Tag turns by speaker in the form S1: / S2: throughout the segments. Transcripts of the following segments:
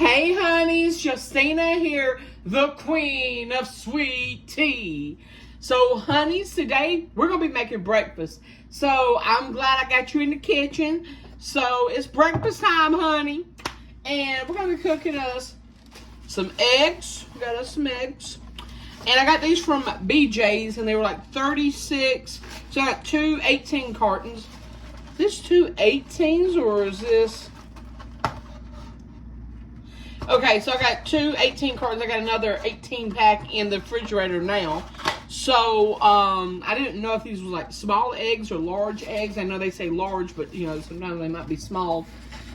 S1: Hey honeys, Justina here, the queen of sweet tea. So honeys, today we're going to be making breakfast. So I'm glad I got you in the kitchen. So it's breakfast time, honey. And we're going to be cooking us some eggs. We got us some eggs. And I got these from BJ's and they were like 36. So I got two 18 cartons. This two 18s or is this... Okay, so I got two 18 cartons. I got another 18 pack in the refrigerator now. So, I didn't know if these were like small eggs or large eggs. I know they say large, but you know, sometimes they might be small.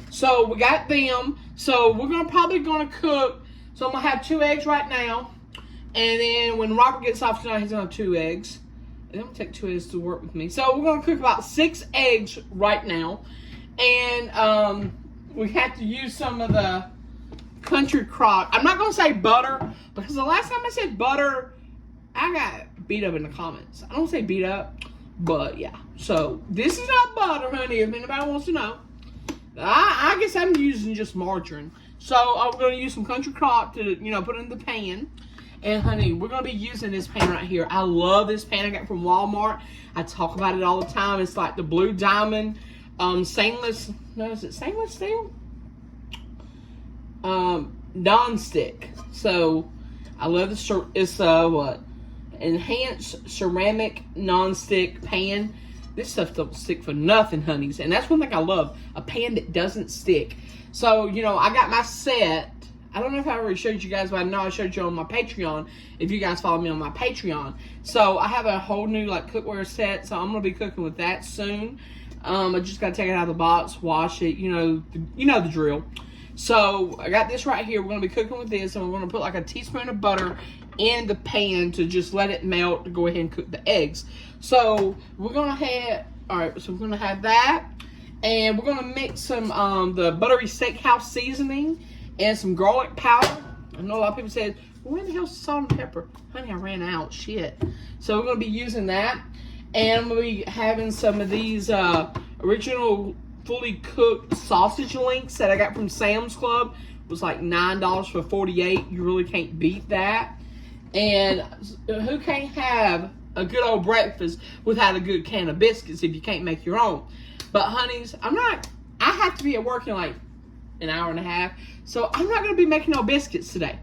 S1: So, we got them. So, we're probably gonna cook. So, I'm gonna have 2 eggs right now. And then when Robert gets off tonight, he's gonna have 2 eggs. And I'm gonna take 2 eggs to work with me. So, we're gonna cook about 6 eggs right now. And, we have to use some of the country crock. I'm not going to say butter because the last time I said butter, I got beat up in the comments. I don't say beat up, but yeah. So this is not butter, honey, if anybody wants to know. I guess I'm using just margarine. So I'm going to use some country crock to, you know, put in the pan. And honey, we're going to be using this pan right here. I love this pan I got from Walmart. I talk about it all the time. It's like the Blue Diamond stainless, no, is it stainless steel? Non-stick. So I love the it's what enhanced ceramic non-stick pan. This stuff don't stick for nothing, honeys, and that's one thing I love, a pan that doesn't stick. So you know, I got my set. I don't know if I already showed you guys, but I know I showed you on my Patreon if you guys follow me on my Patreon. So I have a whole new like cookware set, so I'm gonna be cooking with that soon. I just gotta take it out of the box, wash it, you know the drill. So I got this right here. We're going to be cooking with this, and we're going to put like a teaspoon of butter in the pan to just let it melt to go ahead and cook the eggs. So we're going to have, all right, so we're going to have that, and we're going to mix some the buttery steakhouse seasoning and some garlic powder. I know a lot of people said, well, where the hell's salt and pepper? Honey, I ran out, shit. So we're going to be using that, and I'm going to be having some of these original fully cooked sausage links that I got from Sam's Club. It was like $9 for 48. You really can't beat that. And who can't have a good old breakfast without a good can of biscuits if you can't make your own? But honeys, I have to be at work in like an hour and a half, so I'm not going to be making no biscuits today.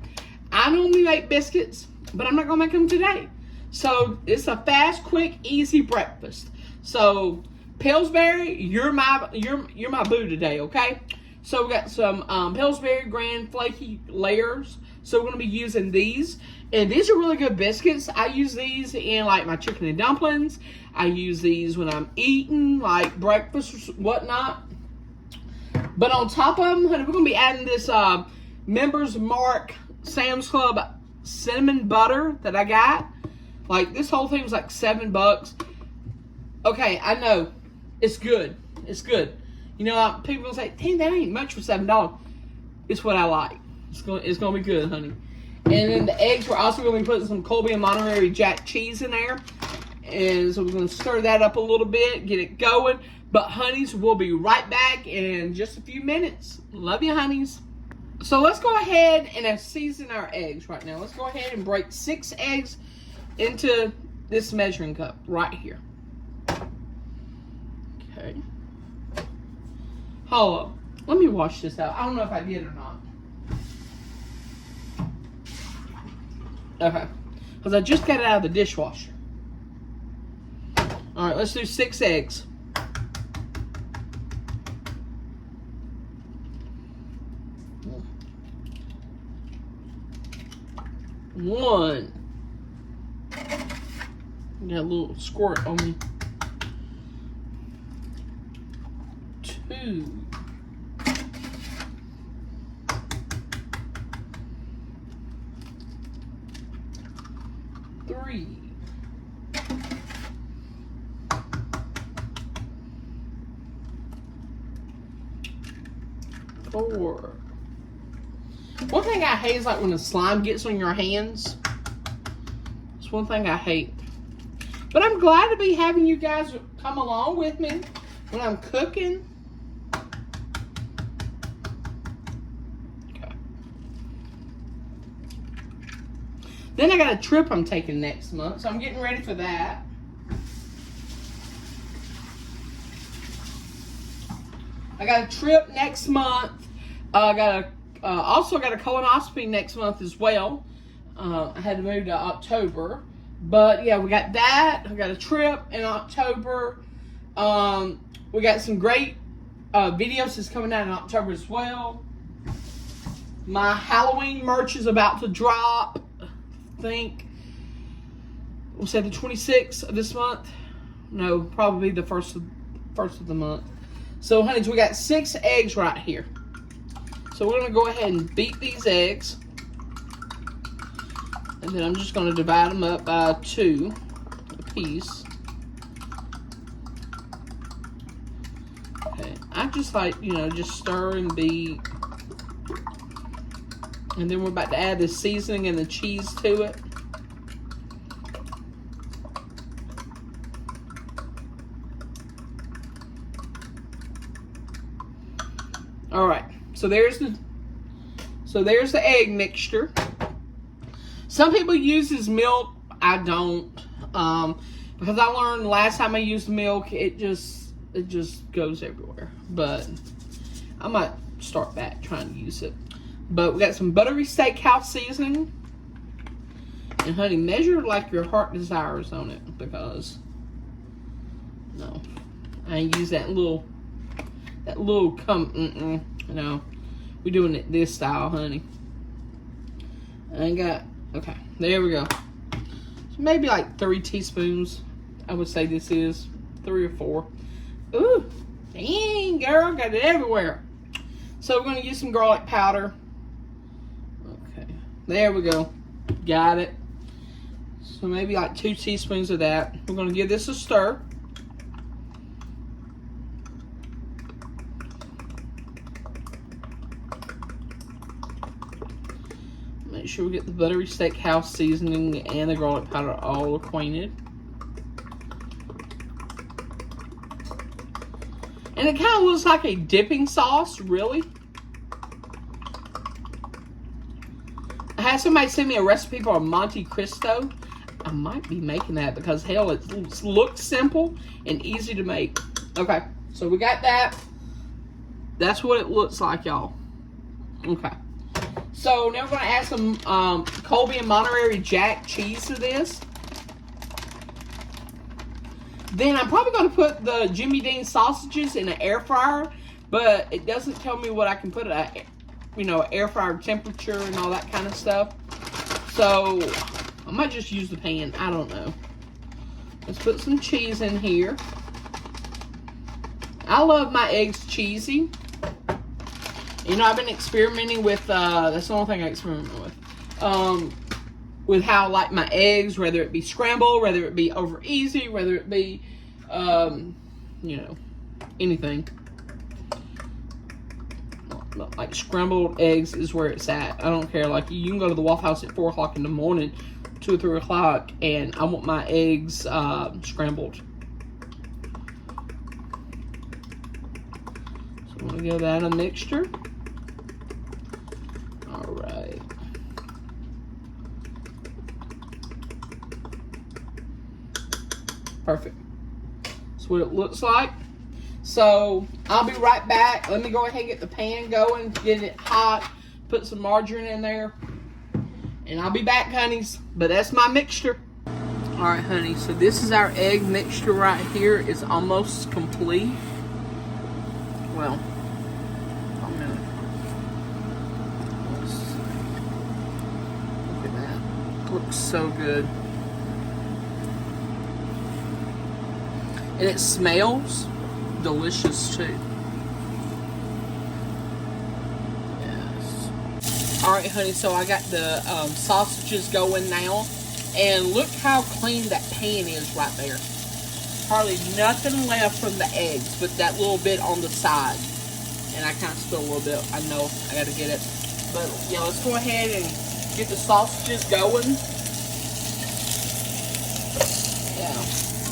S1: I normally make biscuits, but I'm not going to make them today. So it's a fast, quick, easy breakfast. So Pillsbury, you're my boo today, okay? So we got some Pillsbury Grand Flaky Layers. So we're gonna be using these, and these are really good biscuits. I use these in like my chicken and dumplings. I use these when I'm eating like breakfast or whatnot. But on top of them, honey, we're gonna be adding this Members Mark Sam's Club cinnamon butter that I got. Like this whole thing was like $7. Okay, I know. It's good. It's good. You know, people will say, dang, that ain't much for $7. It's what I like. It's gonna be good, honey. And then the eggs, we're also going to be putting some Colby and Monterey Jack cheese in there. And so we're going to stir that up a little bit, get it going. But, honeys, we'll be right back in just a few minutes. Love you, honeys. So let's go ahead and season our eggs right now. Let's go ahead and break 6 eggs into this measuring cup right here. Okay. Hold up. Let me wash this out. I don't know if I did or not. Okay. Because I just got it out of the dishwasher. Alright, let's do 6 eggs. One. Got a little squirt on me. 2. 3. 4. One thing I hate is like when the slime gets on your hands. It's one thing I hate. But I'm glad to be having you guys come along with me when I'm cooking. Okay. Then I got a trip I'm taking next month, so I'm getting ready for that. I got a trip next month. I got also got a colonoscopy next month as well. I had to move to October, but yeah, we got that. I got a trip in October. We got some great videos that's coming out in October as well. My Halloween merch is about to drop. I think we'll say the 26th of this month. No, probably the first of the month. So, honeys, we got 6 eggs right here. So we're going to go ahead and beat these eggs. And then I'm just going to divide them up by 2 a piece. Okay, I just like, you know, just stir and beat. And then we're about to add the seasoning and the cheese to it. All right, so there's the egg mixture. Some people uses milk. I don't, because I learned last time I used milk, it just goes everywhere. But I might start back trying to use it. But we got some buttery steakhouse seasoning. And honey, measure like your heart desires on it, because no, I ain't use that little no, we doing it this style, honey. I got, okay, there we go. So maybe like 3 teaspoons, I would say this is 3 or 4. Ooh, dang, girl, got it everywhere. So we're gonna use some garlic powder. Okay, there we go, got it. So maybe like 2 teaspoons of that. We're gonna give this a stir. Make sure we get the buttery steakhouse seasoning and the garlic powder all acquainted. And it kind of looks like a dipping sauce, really. I had somebody send me a recipe for a Monte Cristo. I might be making that because, hell, it looks simple and easy to make. Okay, so we got that. That's what it looks like, y'all. Okay. So now we're going to add some Colby and Monterey Jack cheese to this. Then I'm probably going to put the Jimmy Dean sausages in an air fryer, but it doesn't tell me what I can put at, you know, air fryer temperature and all that kind of stuff. So I might just use the pan. I don't know. Let's put some cheese in here. I love my eggs cheesy. You know, I've been experimenting with, that's the only thing I experiment with how I like my eggs, whether it be scrambled, whether it be over easy, whether it be, you know, anything. Like scrambled eggs is where it's at. I don't care. Like, you can go to the Waffle House at 4 o'clock in the morning, 2 or 3 o'clock, and I want my eggs scrambled. So I'm going to give that a mixture. Alright. Perfect. That's what it looks like. So, I'll be right back. Let me go ahead and get the pan going, get it hot, put some margarine in there, and I'll be back, honeys. But that's my mixture. Alright, honey, so this is our egg mixture right here. It's almost complete. Well, I'm gonna, look at that. Looks so good. And it smells delicious too. Yes. Alright, honey, so I got the sausages going now. And look how clean that pan is right there. Hardly nothing left from the eggs, but that little bit on the side. And I kind of spilled a little bit. I know, I got to get it. But yeah, let's go ahead and get the sausages going. Yeah,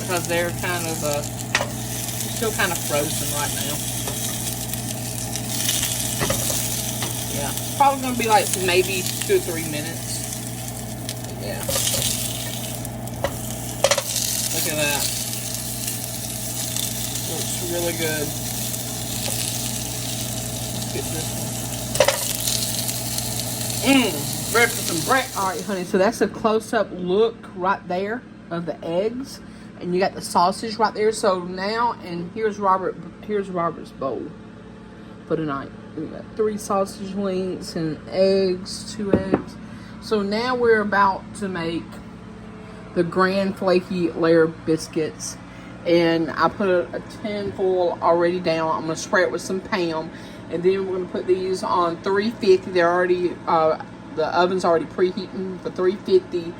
S1: because they're kind of still kind of frozen right now. Yeah, it's probably going to be like maybe 2 or 3 minutes. Yeah. Look at that. Looks really good. Let's get this one. Ready for some bread. Alright, honey, so that's a close-up look right there of the eggs. And you got the sausage right there. So now, and here's Robert's bowl for tonight. We got 3 sausage links and eggs, 2 eggs. So now we're about to make the grand flaky layer biscuits. And I put a tin foil already down. I'm going to spray it with some Pam. And then we're going to put these on 350. They're already, the oven's already preheating for 350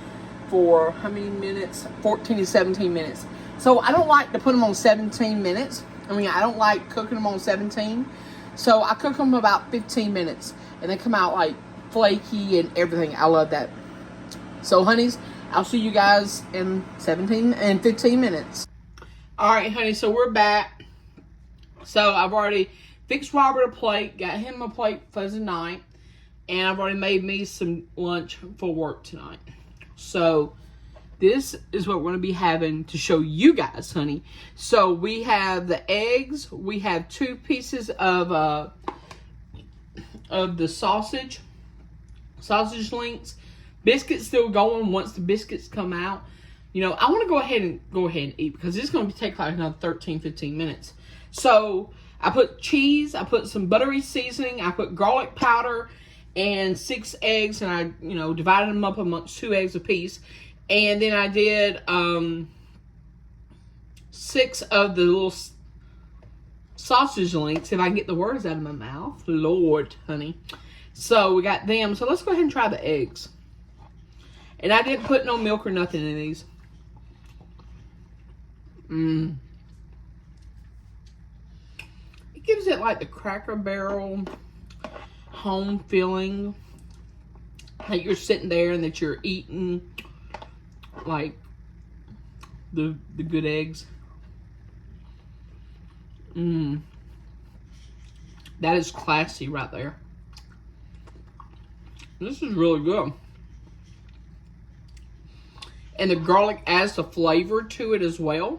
S1: for how many minutes? 14 to 17 minutes. So I don't like to put them on 17 minutes. I mean, I don't like cooking them on 17. So I cook them about 15 minutes. And they come out like flaky and everything. I love that. So, honeys, I'll see you guys in 15 minutes. Alright, honey, so we're back. So I've already fixed Robert a plate, got him a plate for tonight, and I've already made me some lunch for work tonight. So this is what we're going to be having to show you guys, honey. So we have the eggs, we have 2 pieces of the sausage links, biscuits still going. Once the biscuits come out, you know, I want to go ahead and eat because it's going to take like another 13-15 minutes. So I put cheese, I put some buttery seasoning, I put garlic powder and 6 eggs, and I, you know, divided them up amongst 2 eggs apiece. And then I did 6 of the little sausage links, if I can get the words out of my mouth. Lord, honey. So we got them. So let's go ahead and try the eggs. And I didn't put no milk or nothing in these. It gives it like the Cracker Barrel home feeling. Like you're sitting there and that you're eating like the good eggs. That is classy right there. This is really good. And the garlic adds the flavor to it as well.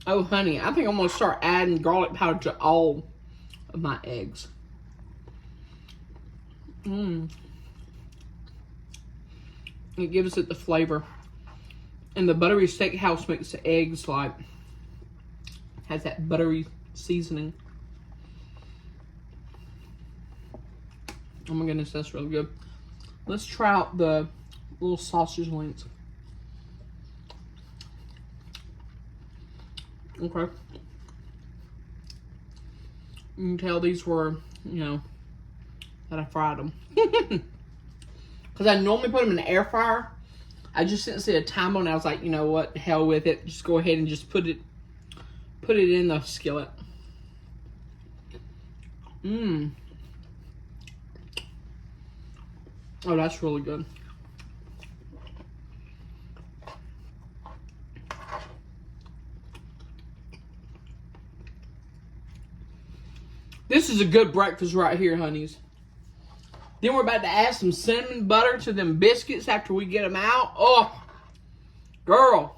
S1: Oh, honey, I think I'm going to start adding garlic powder to all of my eggs. It gives it the flavor. And the buttery steakhouse makes the eggs like, has that buttery seasoning. Oh my goodness, that's really good. Let's try out the little sausage links. Okay. You can tell these were, you know, that I fried them. Because I normally put them in the air fryer. I just didn't see a time on it. I was like, you know what, hell with it. Just go ahead and just put it in the skillet. Oh, that's really good. This is a good breakfast right here, honeys. Then we're about to add some cinnamon butter to them biscuits after we get them out. Oh, girl.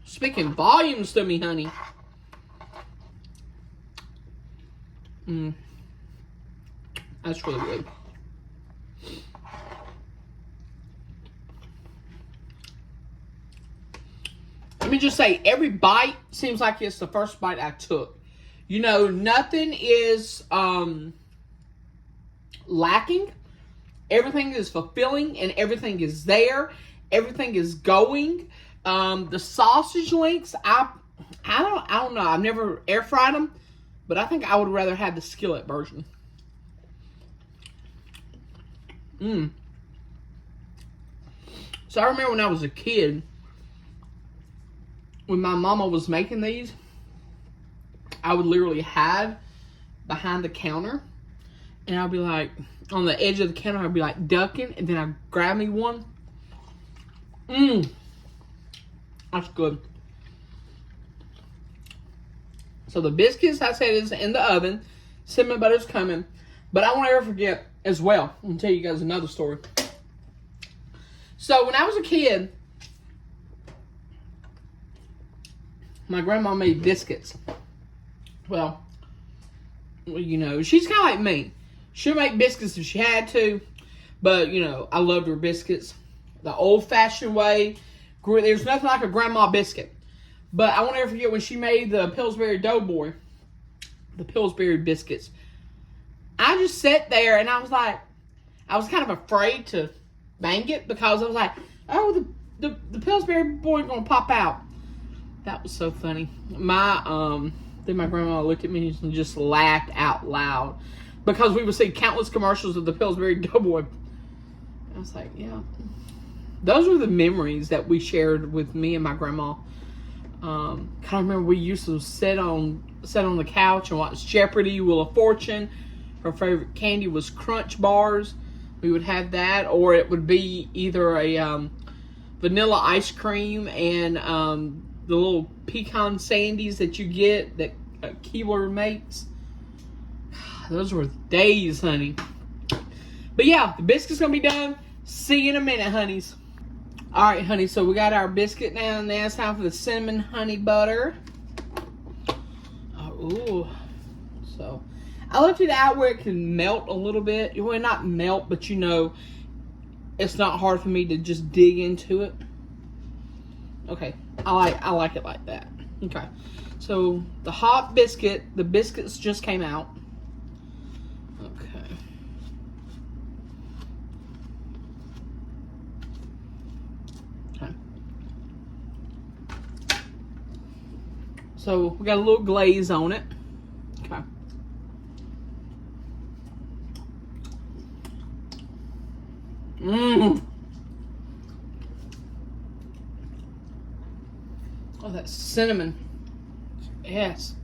S1: Speaking volumes to me, honey. That's really good. Let me just say, every bite seems like it's the first bite I took. You know, nothing is lacking. Everything is fulfilling and everything is there. Everything is going. The sausage links, I don't know. I've never air fried them, but I think I would rather have the skillet version. So I remember when I was a kid, when my mama was making these, I would literally hide behind the counter, and I'd be like, on the edge of the counter, I'd be like ducking, and then I'd grab me one. That's good. So the biscuits, I said, is in the oven, Cinnamon butter's coming. But I won't ever forget as well. I'm going to tell you guys another story. So when I was a kid, my grandma made biscuits. Well, you know, she's kind of like me. She'll make biscuits if she had to. But, you know, I loved her biscuits. The old-fashioned way. There's nothing like a grandma biscuit. But I won't ever forget when she made the Pillsbury Doughboy. The Pillsbury biscuits. I just sat there and I was like, I was kind of afraid to bang it. Because I was like, oh, the Pillsbury boy going to pop out. That was so funny. Then my grandma looked at me and just laughed out loud. Because we would see countless commercials of the Pillsbury Doughboy. I was like, yeah. Those were the memories that we shared with me and my grandma. Kind of remember we used to sit on the couch and watch Jeopardy, Wheel of Fortune. Her favorite candy was Crunch Bars. We would have that. Or it would be either a vanilla ice cream and the little pecan sandies that you get that Keebler makes. Those were days, honey. But yeah, the biscuit's going to be done. See you in a minute, honeys. Alright, honey, so we got our biscuit now. Now it's time for the cinnamon honey butter. Ooh. So, I left it out where it can melt a little bit. Well, not melt, but you know, it's not hard for me to just dig into it. Okay, I like it like that. Okay, so the hot biscuit, the biscuits just came out. Okay. Okay. So we got a little glaze on it. Okay. Mmm. Oh, that cinnamon. Yes.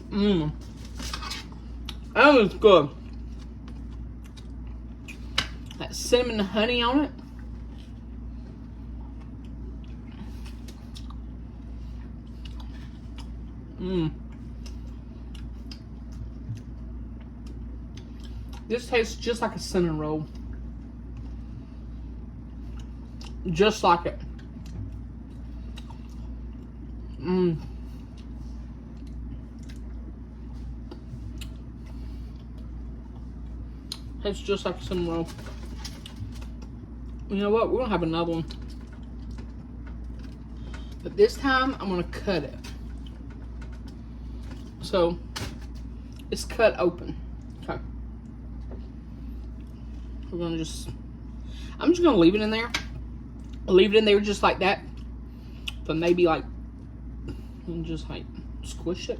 S1: Mmm. That was good. That cinnamon honey on it. Mmm. This tastes just like a cinnamon roll. Just like it. Mmm. Tastes just like a cinnamon roll. You know what? We're going to have another one. But this time, I'm going to cut it. So, it's cut open. Okay. We're going to just... I'm just going to leave it in there. Leave it in there just like that. For maybe like... And just like squish it.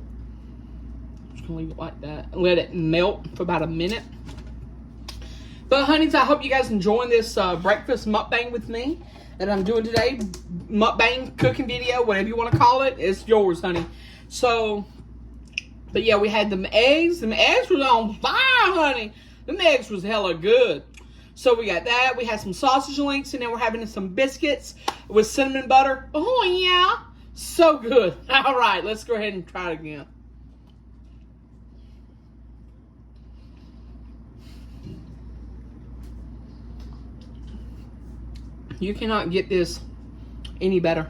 S1: Just going to leave it like that. Let it melt for about a minute. But honeys, I hope you guys enjoying this breakfast mukbang with me that I'm doing today. Mukbang cooking video, whatever you want to call it. It's yours, honey. So... But yeah, we had them eggs. Them eggs was on fire, honey. Them eggs was hella good. So we got that. We had some sausage links, and then we're having some biscuits with cinnamon butter. Oh, yeah. So good. All right, let's go ahead and try it again. You cannot get this any better.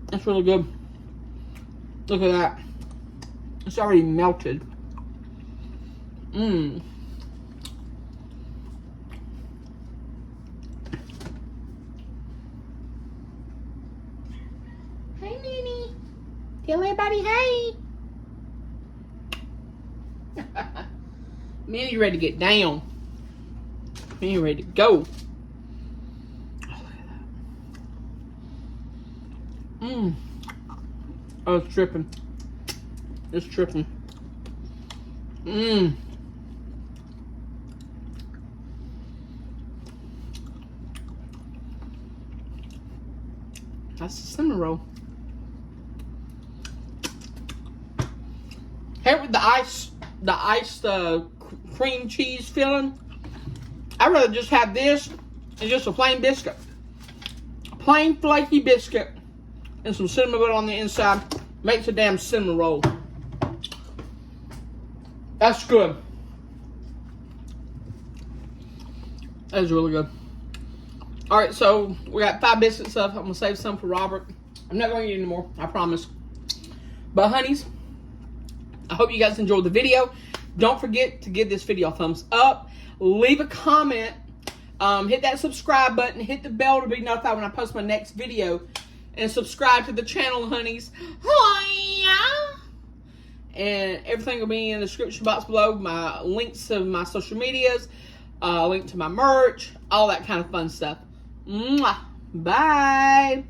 S1: That's really good. Look at that. It's already melted. Mmm. Hey, Minnie. Tell everybody hey. Minnie ready to get down. Minnie ready to go. Oh, look at that. Mmm. Oh, it's dripping. It's dripping. Mmm. That's the cinnamon roll. Here with the iced cream cheese filling. I'd rather just have this and just a plain biscuit. A plain flaky biscuit. and some cinnamon butter on the inside. Makes a damn cinnamon roll. That's good. That is really good. Alright, so we got 5 biscuits left. I'm going to save some for Robert. I'm not going to eat anymore, I promise. But honeys, I hope you guys enjoyed the video. Don't forget to give this video a thumbs up. Leave a comment. Hit that subscribe button. Hit the bell to be notified when I post my next video. And subscribe to the channel, honeys. And everything will be in the description box below. My links to my social medias. Link to my merch. All that kind of fun stuff. Mwah. Bye.